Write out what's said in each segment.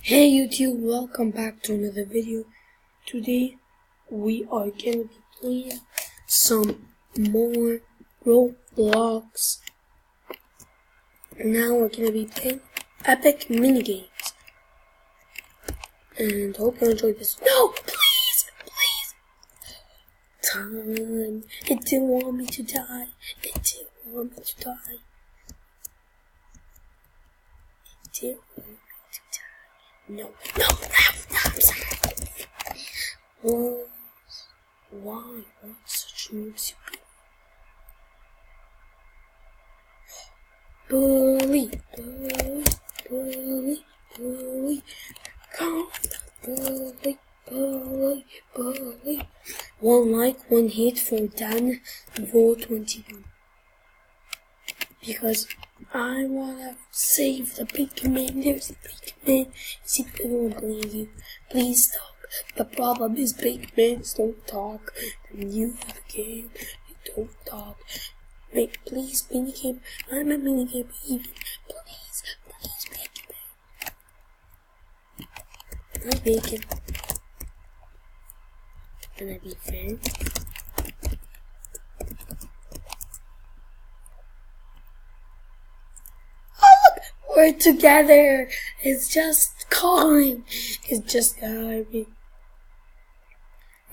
Hey YouTube, welcome back to another video. Today we are gonna be playing some more Roblox. Now we're gonna be playing epic minigames. And hope you enjoy this. No, please. Time. It didn't want me to die. It didn't want me to die. It didn't want me to die. No, I'm sorry. Why? What such moves you bully. Come, bully. 1 like, 1 hit for Dan, vote 21. Because I wanna save the big man. There's a big man. See, people won't believe you. Please stop. The problem is big men don't talk. The new game, you don't talk. Wait, please, minigame. I'm a minigame even. Please, big man. I'm bacon. Can I be friends? We're together. It's just calling. It's just me.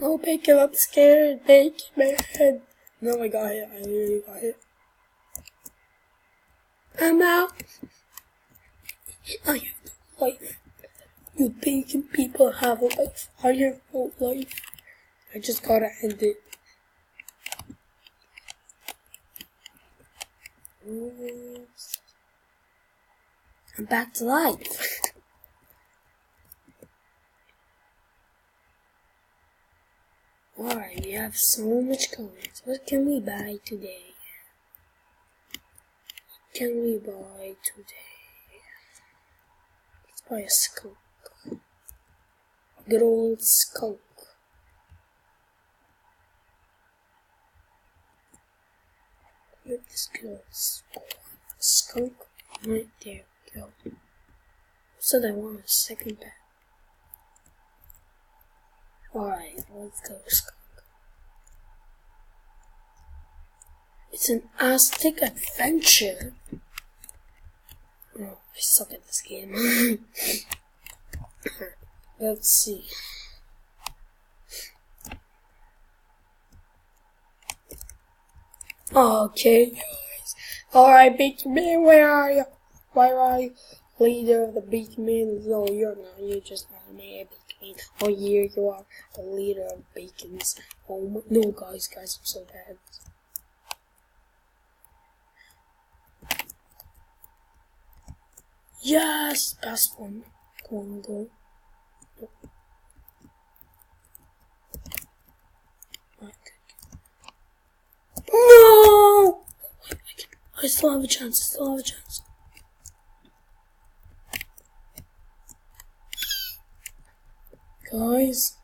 No, Bacon, I'm scared. Bacon, man. No, I got hit. I literally got hit. I'm out. I have no life. You Bacon people have a life. I have no life. I just gotta end it. Oops. I'm back to life. Alright, we have so much coins. What can we buy today? Let's buy a skunk. A good old skunk. Look at this good old skunk right there. Go. So I want a second pet. Alright, let's go skunk. It's an Aztec adventure. Oh, I suck at this game. Let's see. Okay, guys. Alright, Big Man, where are you? Where are you? Leader of the Big Men? No, you're not. You're just not a man, Big Man. Oh, yeah, you are the leader of Bacons. Oh, no, guys, I'm so bad. Yes, best one. Go on, go. No! I still have a chance. Guys,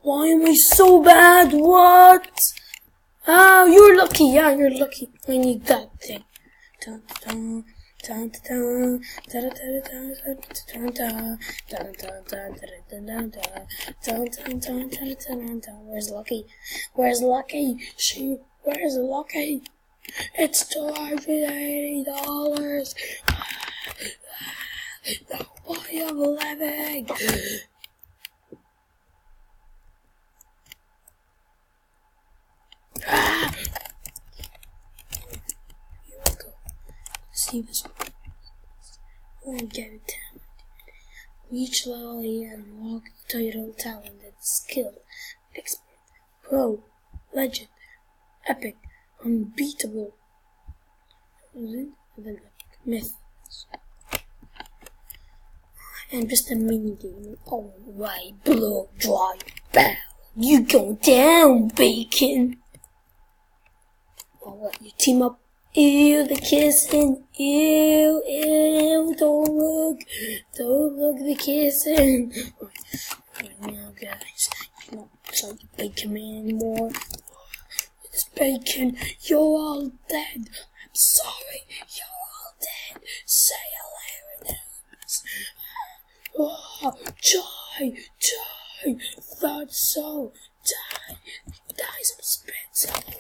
why am I so bad? What? Oh, you're lucky. Yeah, you're lucky. I need that thing. Where's Lucky? Where's Lucky? Where's Lucky? It's $280. Nobody I'm living. Here we go. See this one. We'll get it down. Reach level 8 and unlock title, talented, skill, expert, pro, legend, epic, unbeatable, and then myth. And just a mini game. Alright, blow dry barrel. You go down, Bacon. Alright, you team up. Ew, the kissing. Ew, don't look, the kissing. Right now, guys, you're not like Bacon Man anymore. It's Bacon. You're all dead. I'm sorry. You're all dead. Say hello now. Die, thought so, die, some spits, oh my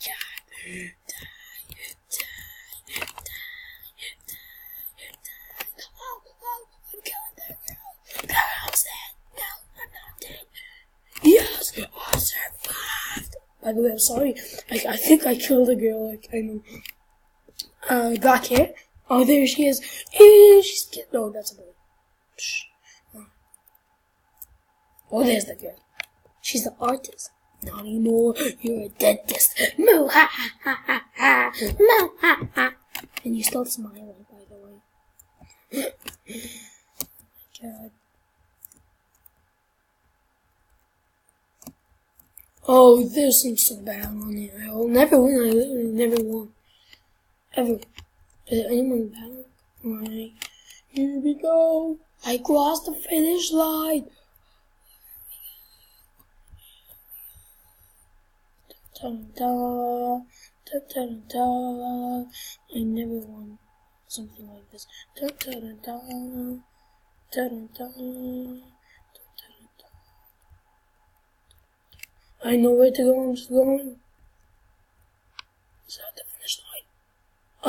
god, die, oh, I'm killing that girl, girl's dead, no, I'm not dead, yes, I survived. By the way, I'm sorry, I think I killed a girl, like, I know, back here, oh, there she is, she's, no, that's a boy, shh. Oh, there's the girl. She's the artist. Not anymore. You're a dentist. Moo ha ha ha ha ha. Moo ha ha. And you're still smiling, by the way. Oh my god. Oh, there's some so bad on it. I will never win. I literally never won. Ever. Is anyone bad? Alright. Here we go. I crossed the finish line. Da da da da da da. I never won something like this. Da da da da da da da da. I know where to go. I'm just going. Is that the finish line?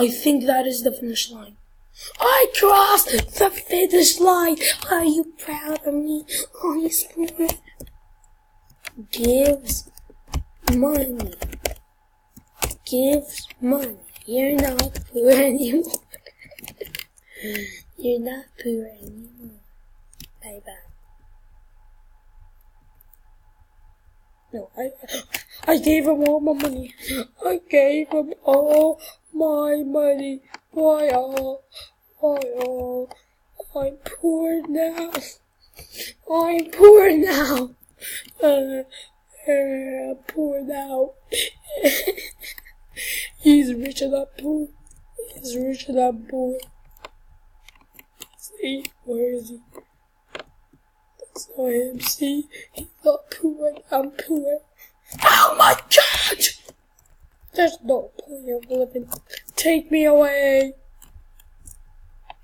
I think that is the finish line. I crossed the finish line. Are you proud of me? Are you smart? Gives money. Gives money. You're not poor anymore. You're not poor anymore. Bye bye. No, I gave him all my money. I gave him all my money. Why all? Why all? I'm poor now. I'm poor now. Poor now. He's rich and I'm poor. He's rich and I'm poor. See, where is he? That's not him. See, he's not poor and I'm poor. Oh my god! There's no point of living. Take me away.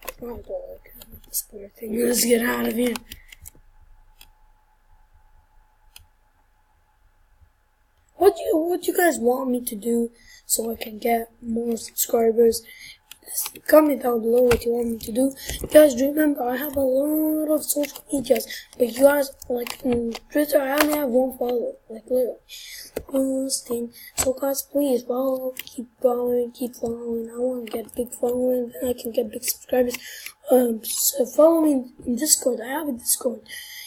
I don't like this poor thing. Let's get out of here. What do you guys want me to do so I can get more subscribers? Comment down below what you want me to do. Guys, remember I have a lot of social medias, but you guys, like Twitter, I only have one follower, like literally. So guys, please follow, keep following. I want to get a big following, then I can get big subscribers. So follow me in Discord. I have a Discord.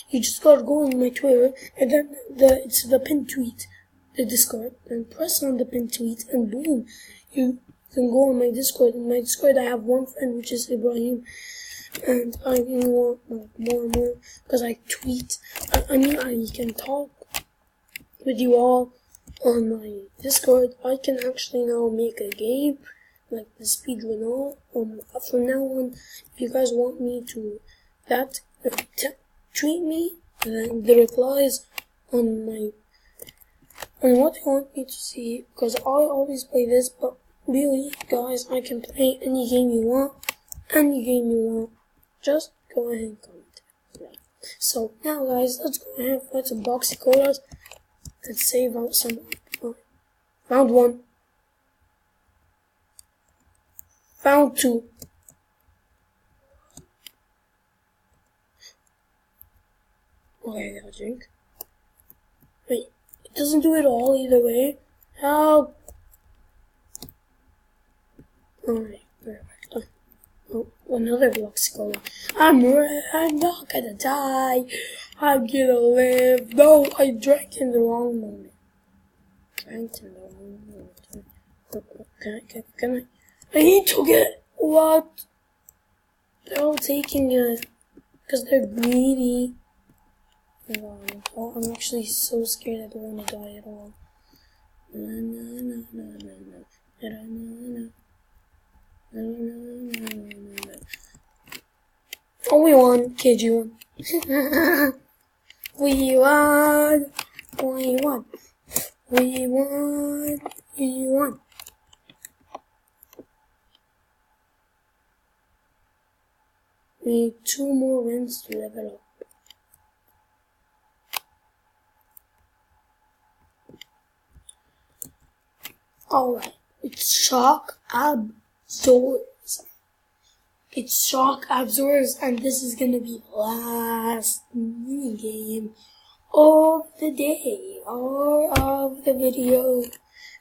You just gotta go on my Twitter, and then it's the pinned tweet, the Discord, and press on the pinned tweet, and boom, you can go on my Discord. In my Discord, I have one friend, which is Ibrahim, and I really want more and more, because I tweet. I can talk with you all on my Discord. I can actually now make a game, like the speedrun all. From now on, if you guys want me to tweet me, then the replies on what you want me to see, because I always play this, but really, guys, I can play any game you want, just go ahead and comment. Yeah. So, now guys, let's go ahead and find some boxy colas. Let's save out some. Found one. Found two. Okay, I got a drink. Wait, it doesn't do it all either way. Help! Alright, perfect. Oh, another box cola. I'm not gonna die. I'm gonna live. No, I drank in the wrong moment. Can I? I need to get what? They're all taking it because they're greedy. Oh, I'm actually so scared I don't want to die at all. Oh, we won. Kid, you won. We won. We won. We won. We won. We need 2 more wins to level up. Alright, it's Shock Absorbs. It's Shock Absorbs, and this is gonna be the last mini game of the day or of the video.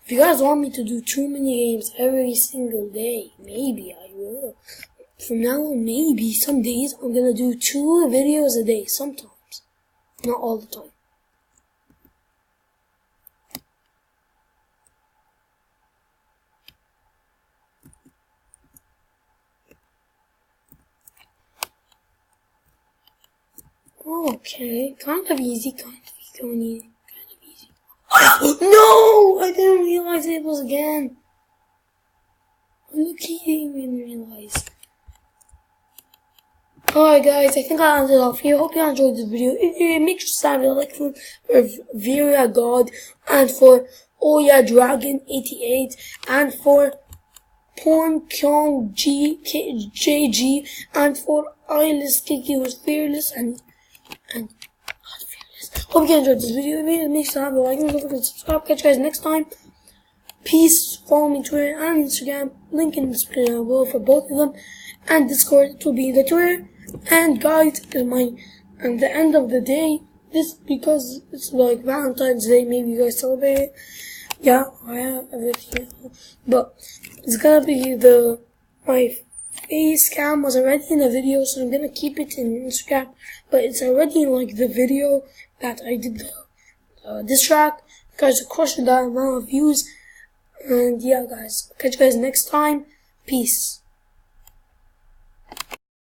If you guys want me to do 2 mini games every single day, maybe I will. From now on, maybe some days I'm gonna do 2 videos a day, sometimes. Not all the time. Okay, kind of easy, kind of easy. No! I didn't realize it was again. Look, he didn't realize. Alright guys, I think I'll end it off here. Hope you enjoyed this video. If you make sure to stab the like for Vera God and for Oya Dragon 88 and for Porn Kyung JG and for Eyeless Kiki who's fearless and not fearless. Hope you enjoyed this video. If you make sure to have a like and don't forget to subscribe. Catch you guys next time. Peace. Follow me on Twitter and Instagram. Link in the description below for both of them. And Discord, it will be the Twitter. And guys, at the end of the day, this because it's like Valentine's Day, maybe you guys celebrate it. Yeah, I have everything, but it's gonna be my face cam was already in the video, so I'm gonna keep it in Instagram. But it's already in like the video that I did the diss track. Guys, crushing that amount of views. And yeah, guys, catch you guys next time. Peace.